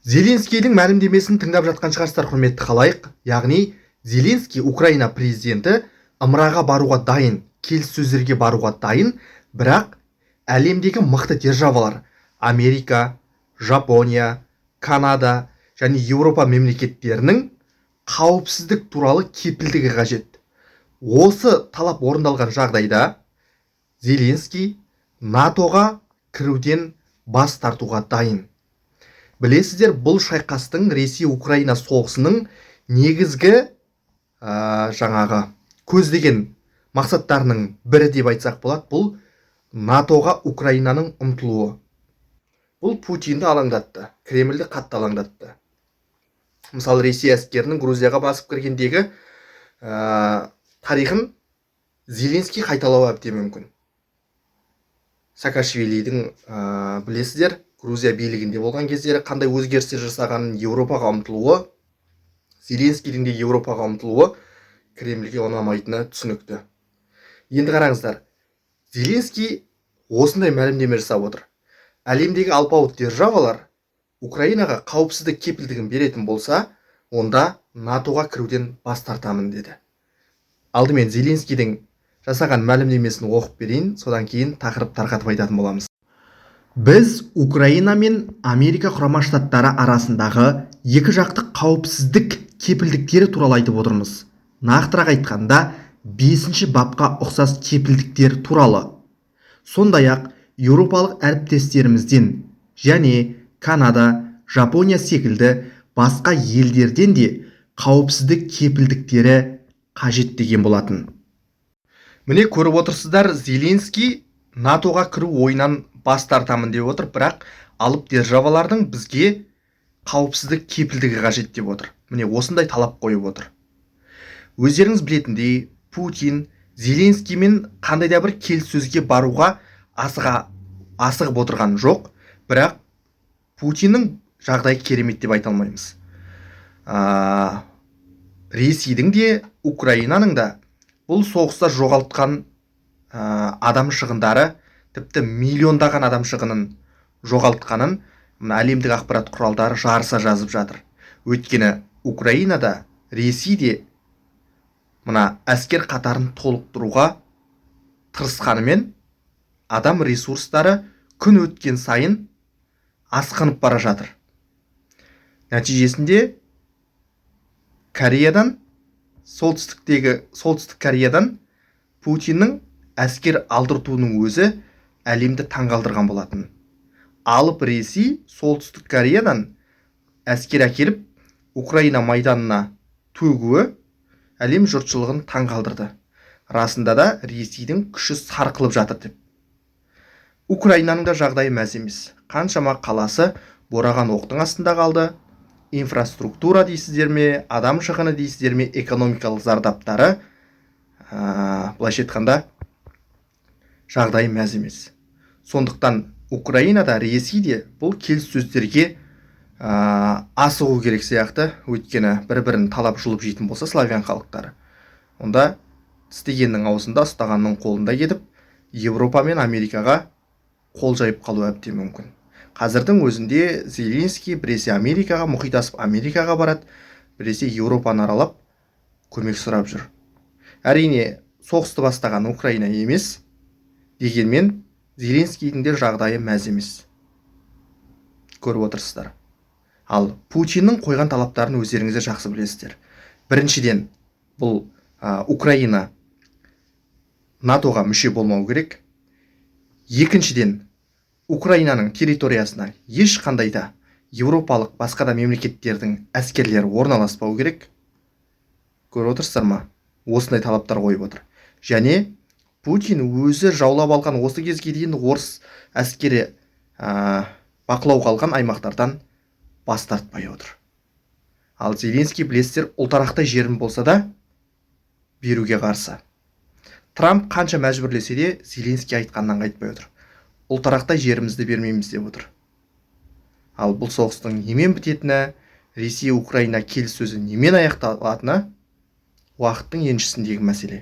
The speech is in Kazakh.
Зеленскийдің мәлімдемесін тыңдап жатқан шығарсыздар, құрметті халайық. Яғни Зеленский Украина президенті ымыраға баруға дайын, келіссөздерге баруға дайын, бірақ әлемдегі мықты державалар Америка, Жапония, Канада және Еуропа мемлекеттерінің қауіпсіздік туралы кепілдігі қажет. Осы талап орындалған жағдайда Зеленский НАТОға кіруден бас тартуға дайын. Білесіздер, бұл шайқастың Ресей-Украина соғысының негізгі көздеген мақсаттарының бірі деп айтсақ болады, бұл НАТОға Украинаның ұмтылуы. Бұл Путинді алаңдатты, Кремльді қатты алаңдатты. Мысалы, Ресей әскерінің Грузияға басып кіргендегі тарихын Зеленский қайталауы әбден мүмкін. Саакашвилидің білесіздер, Грузия билігінде болған кездері қандай өзгерістер жасағанын, Еуропаға ұмтылуы, Зеленскийдің де Еуропаға ұмтылуы Кремльге ұнамайтыны түсінікті. Енді қараңыздар, Зеленский осындай мәлімдеме жасап отыр. Әлемдегі алпауыт державалар Украинаға қауіпсіздік кепілдігін беретін болса, онда НАТОға кіруден бас тартамын деді. Алдымен Зеленскийдің жасаған мәлімдемесін оқып берейін, содан кейін тақырып тарқатып айтатын боламыз. Біз Украина мен Америка құрама штаттары арасындағы екі жақты қауіпсіздік кепілдіктері туралы айтып отырмыз. Нақтырақ айтқанда, 5-ші бапқа ұқсас кепілдіктер туралы. Сондай-ақ еуропалық әріптестерімізден және Канада, Жапония секілді басқа елдерден де қауіпсіздік кепілдіктері қажет деген болатын. Міне көріп отырсыздар, Зеленский НАТОға кіру ойынан бас тартамын деп отыр, бірақ алып державалардың бізге қауіпсіздік кепілдігі қажет деп отыр. Міне осындай талап қойып отыр. Өздеріңіз білетіндей, Путин Зеленскиймен қандай да бір келіссөзге баруға асығып отырған жоқ, бірақ Путиннің жағдайы керемет деп айта алмаймыз. Ресейдің де, Украинаның да бұл соғыста жоғалтқан адам шығындары, тіпті миллиондаған адам шығынын жоғалтқанын әлемдік ақпарат құралдары жарыса жазып жатыр. Өйткені Украинада, Ресейде әскер қатарын толықтыруға тырысқанымен адам ресурстары күн өткен сайын асқынып бара жатыр. Нәтижесінде солтүстік Кореядан Путиннің әскер алдыртуының өзі әлемді таңғалдырған болатын. Алып Ресей солтүстік Кореядан әскер әкеліп Украина майданына төгуі әлем жұртшылығын таңғалдырды. Расында да Ресейдің күші сарқылып жатыр деп. Украинаның да жағдайы мәз емес. Қаншама қаласы бораған оқтың астында қалды. Инфраструктура дейсіздер ме, адам шығыны дейсіздер ме, экономикалық зардаптары, былайша айтқанда, жағдайы мәз емес. Сондықтан Украинада, Ресейде бұл келіссөздерге асығу керек сияқты, өйткені бір-бірін талап жұлып жейтін болса славян халықтары. Онда істегеннің аузында, ұстағанның қолында кетіп, Еуропа мен Америкаға қол жайып қалу әбден мүмкін. Қазірдің өзінде Зеленский біресе Америкаға, мұхит асып Америкаға барады, біресе Еуропаны аралап көмек сұрап жүр. Әрине, соғысты бастаған Украина емес, дегенмен Зеленскийдің де жағдайы мәз емес. Көріп отырсыздар. Ал Путиннің қойған талаптарын өздеріңізде жақсы білесіздер. Біріншіден, бұл Украина НАТОға мүше болмау керек. Екіншіден, Украинаның территориясына ешқандай да еуропалық басқа да мемлекеттердің әскерлері орналаспау керек. Көріп отырсыздар ма? Осындай талаптар қойып отыр. Және Путин өзі жаулап алған осы кезге дейін орыс әскері бақылауға алған аймақтардан бас тартпай отыр. Ал Зеленский, білесіздер, ұлтарақтай жерім болса да беруге қарсы. Трамп қанша мәжбүрлесе де Зеленский айтқаннан қайтпай отыр. Ұлтарақтай жерімізді бермейміз деп отыр. Ал бұл соғыстың немен бітетіні, Ресей-Украина келіссөзі немен аяқталатыны уақыттың еншісіндегі мәселе.